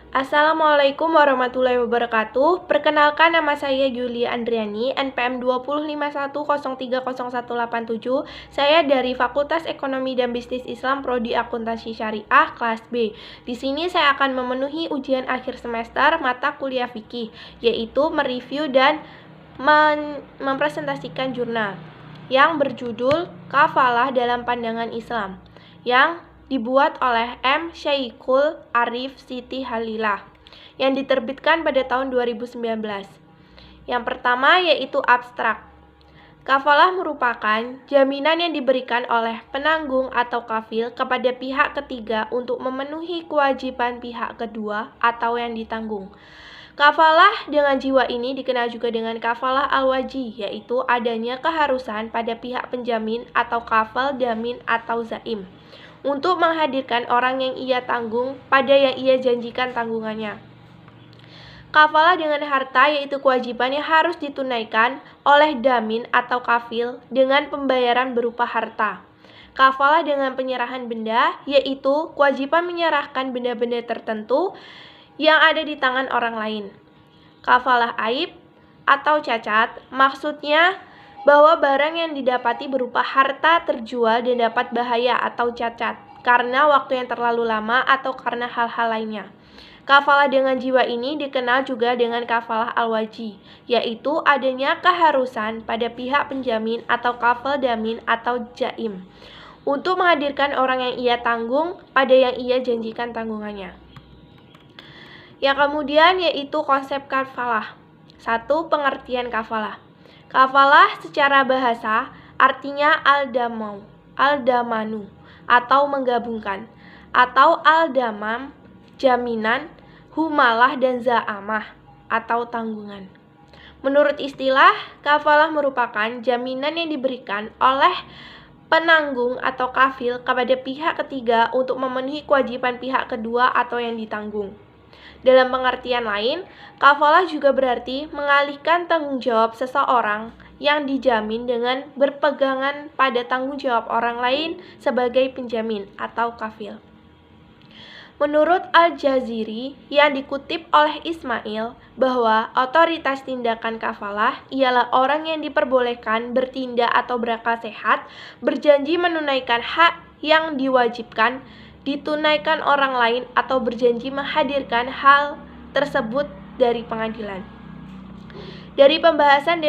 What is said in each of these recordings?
Assalamualaikum warahmatullahi wabarakatuh. Perkenalkan, nama saya Yulia Andriani, NPM 2051030187. Saya dari Fakultas Ekonomi dan Bisnis Islam Prodi Akuntansi Syariah kelas B. Di sini saya akan memenuhi ujian akhir semester mata kuliah fikih, yaitu mereview dan mempresentasikan jurnal yang berjudul Kafalah dalam Pandangan Islam, yang dibuat oleh M. Syekhul Arif Siti Halilah, yang diterbitkan pada tahun 2019. Yang pertama yaitu abstrak. Kafalah merupakan jaminan yang diberikan oleh penanggung atau kafil kepada pihak ketiga untuk memenuhi kewajiban pihak kedua atau yang ditanggung. Kafalah dengan jiwa ini dikenal juga dengan kafalah al-wajih, yaitu adanya keharusan pada pihak penjamin atau kafal, damin atau zaim untuk menghadirkan orang yang ia tanggung pada yang ia janjikan tanggungannya. Kafalah dengan harta yaitu kewajiban yang harus ditunaikan oleh damin atau kafil dengan pembayaran berupa harta. Kafalah dengan penyerahan benda yaitu kewajiban menyerahkan benda-benda tertentu yang ada di tangan orang lain. Kafalah aib atau cacat maksudnya bahwa barang yang didapati berupa harta terjual dan dapat bahaya atau cacat karena waktu yang terlalu lama atau karena hal-hal lainnya. Kafalah dengan jiwa ini dikenal juga dengan kafalah al-wajih, yaitu adanya keharusan pada pihak penjamin atau kafal, damin atau jaim untuk menghadirkan orang yang ia tanggung pada yang ia janjikan tanggungannya. Yang kemudian yaitu konsep kafalah. 1. Pengertian kafalah. Kafalah secara bahasa artinya al-damanu atau menggabungkan, atau al-damam, jaminan, humalah dan za'amah atau tanggungan. Menurut istilah, kafalah merupakan jaminan yang diberikan oleh penanggung atau kafil kepada pihak ketiga untuk memenuhi kewajiban pihak kedua atau yang ditanggung. Dalam pengertian lain, kafalah juga berarti mengalihkan tanggung jawab seseorang yang dijamin dengan berpegangan pada tanggung jawab orang lain sebagai penjamin atau kafil. Menurut Al-Jaziri yang dikutip oleh Ismail bahwa otoritas tindakan kafalah ialah orang yang diperbolehkan bertindak atau berakal sehat, berjanji menunaikan hak yang diwajibkan ditunaikan orang lain atau berjanji menghadirkan hal tersebut dari pengadilan. Dari pembahasan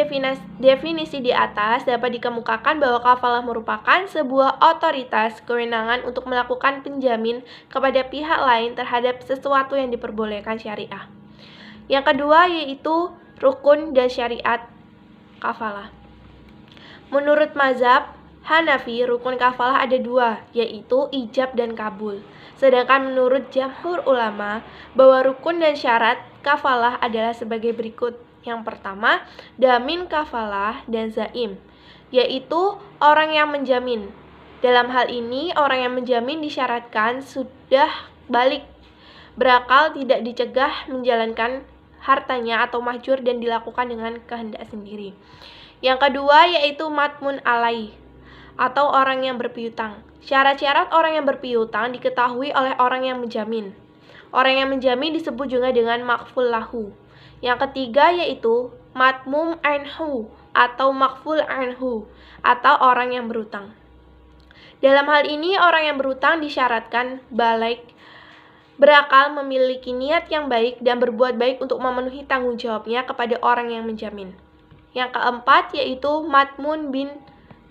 definisi di atas dapat dikemukakan bahwa kafalah merupakan sebuah otoritas kewenangan untuk melakukan penjamin kepada pihak lain terhadap sesuatu yang diperbolehkan syariah. Yang kedua yaitu rukun dan syariat kafalah. Menurut mazhab Hanafi, rukun kafalah ada dua, yaitu ijab dan kabul. Sedangkan menurut jamhur ulama, bahwa rukun dan syarat kafalah adalah sebagai berikut. Yang pertama, damin kafalah dan zaim, yaitu orang yang menjamin. Dalam hal ini, orang yang menjamin disyaratkan sudah balik, berakal, tidak dicegah menjalankan hartanya atau mahjur dan dilakukan dengan kehendak sendiri. Yang kedua yaitu matmun alaih, atau orang yang berpiutang. Syarat-syarat orang yang berpiutang diketahui oleh orang yang menjamin. Orang yang menjamin disebut juga dengan makful lahu. Yang ketiga yaitu matmum anhu atau makful anhu, atau orang yang berutang. Dalam hal ini orang yang berutang disyaratkan balik, berakal, memiliki niat yang baik dan berbuat baik untuk memenuhi tanggung jawabnya kepada orang yang menjamin. Yang keempat yaitu matmun bin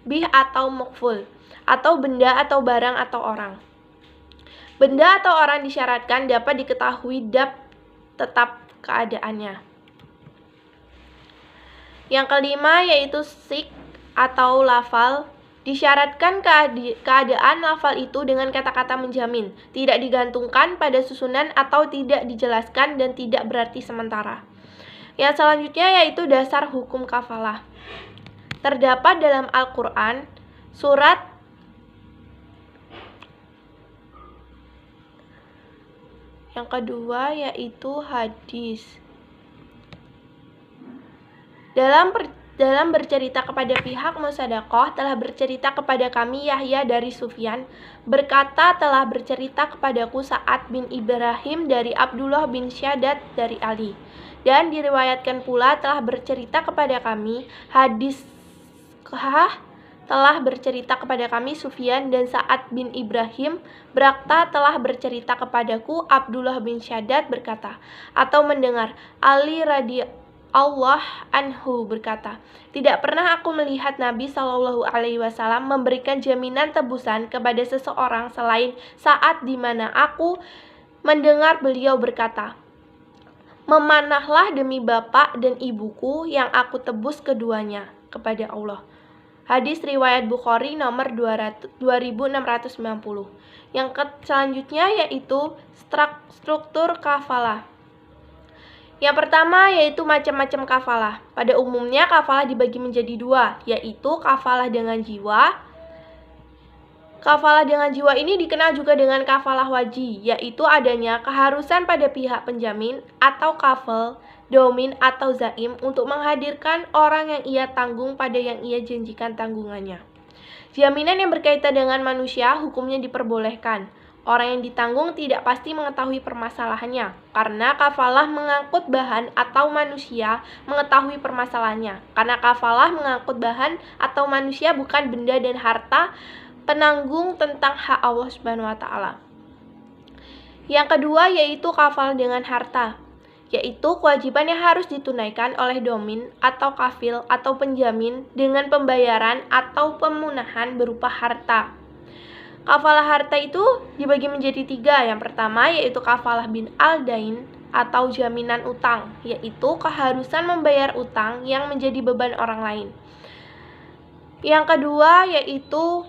bih atau mukful, atau benda atau barang atau orang. Benda atau orang disyaratkan dapat diketahui tetap keadaannya. Yang kelima yaitu sik atau lafal. Disyaratkan keadaan lafal itu dengan kata-kata menjamin, tidak digantungkan pada susunan atau tidak dijelaskan dan tidak berarti sementara. Yang selanjutnya yaitu dasar hukum kafalah. Terdapat dalam Al-Quran, surat yang kedua yaitu hadis. dalam bercerita kepada pihak musyarakah telah bercerita kepada kami Yahya dari Sufyan berkata telah bercerita kepadaku Sa'ad bin Ibrahim dari Abdullah bin Syaddad dari Ali. Dan diriwayatkan pula telah bercerita kepada kami telah bercerita kepada kami Sufyan dan Sa'ad bin Ibrahim berkata telah bercerita kepadaku Abdullah bin Syaddad berkata atau mendengar Ali radhiyallahu anhu berkata, tidak pernah aku melihat Nabi Shallallahu Alaihi Wasallam memberikan jaminan tebusan kepada seseorang selain saat di mana aku mendengar beliau berkata, memanahlah demi bapak dan ibuku yang aku tebus keduanya kepada Allah. Hadis riwayat Bukhari nomor 2690. Yang selanjutnya yaitu struktur kafalah. Yang pertama yaitu macam-macam kafalah. Pada umumnya kafalah dibagi menjadi dua, yaitu kafalah dengan jiwa. Kafalah dengan jiwa ini dikenal juga dengan kafalah wajib, yaitu adanya keharusan pada pihak penjamin atau kafil, domin atau zaim untuk menghadirkan orang yang ia tanggung pada yang ia janjikan tanggungannya. Jaminan yang berkaitan dengan manusia hukumnya diperbolehkan. Orang yang ditanggung tidak pasti mengetahui permasalahannya, karena kafalah mengangkut bahan atau manusia mengetahui permasalahannya. Karena kafalah mengangkut bahan atau manusia bukan benda dan harta penanggung tentang hak Allah Subhanahu wa taala. Yang kedua yaitu kafalah dengan harta, yaitu kewajiban yang harus ditunaikan oleh domin atau kafil atau penjamin dengan pembayaran atau pemunahan berupa harta. Kafalah harta itu dibagi menjadi tiga. Yang pertama yaitu kafalah bin al-dain atau jaminan utang, yaitu keharusan membayar utang yang menjadi beban orang lain. Yang kedua yaitu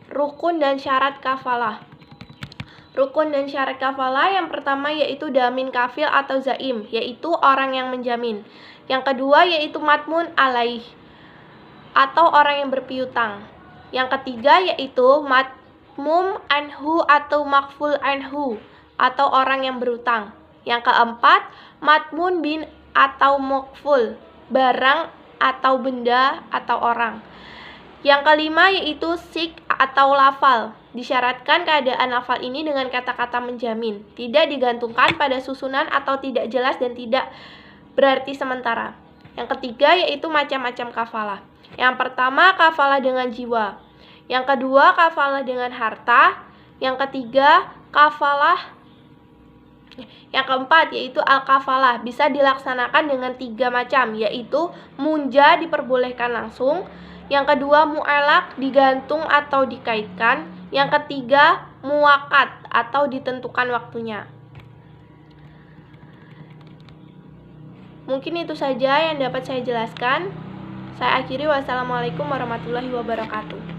rukun dan syarat kafalah. Rukun dan syarat kafalah yang pertama yaitu damin kafil atau zaim, yaitu orang yang menjamin. Yang kedua yaitu matmun alaih atau orang yang berpiutang. Yang ketiga yaitu matmum anhu atau makful anhu atau orang yang berutang. Yang keempat matmun bin atau makful, barang atau benda atau orang. Yang kelima yaitu sik atau lafal. Disyaratkan keadaan lafal ini dengan kata-kata menjamin, tidak digantungkan pada susunan atau tidak jelas dan tidak berarti sementara. Yang ketiga yaitu macam-macam kafalah. Yang pertama kafalah dengan jiwa. Yang kedua kafalah dengan harta. Yang ketiga kafalah. Yang keempat yaitu al-kafalah, bisa dilaksanakan dengan tiga macam, yaitu munja diperbolehkan langsung. Yang kedua mu'alak, digantung atau dikaitkan. Yang ketiga muwakat atau ditentukan waktunya. Mungkin itu saja yang dapat saya jelaskan. Saya akhiri, wassalamualaikum warahmatullahi wabarakatuh.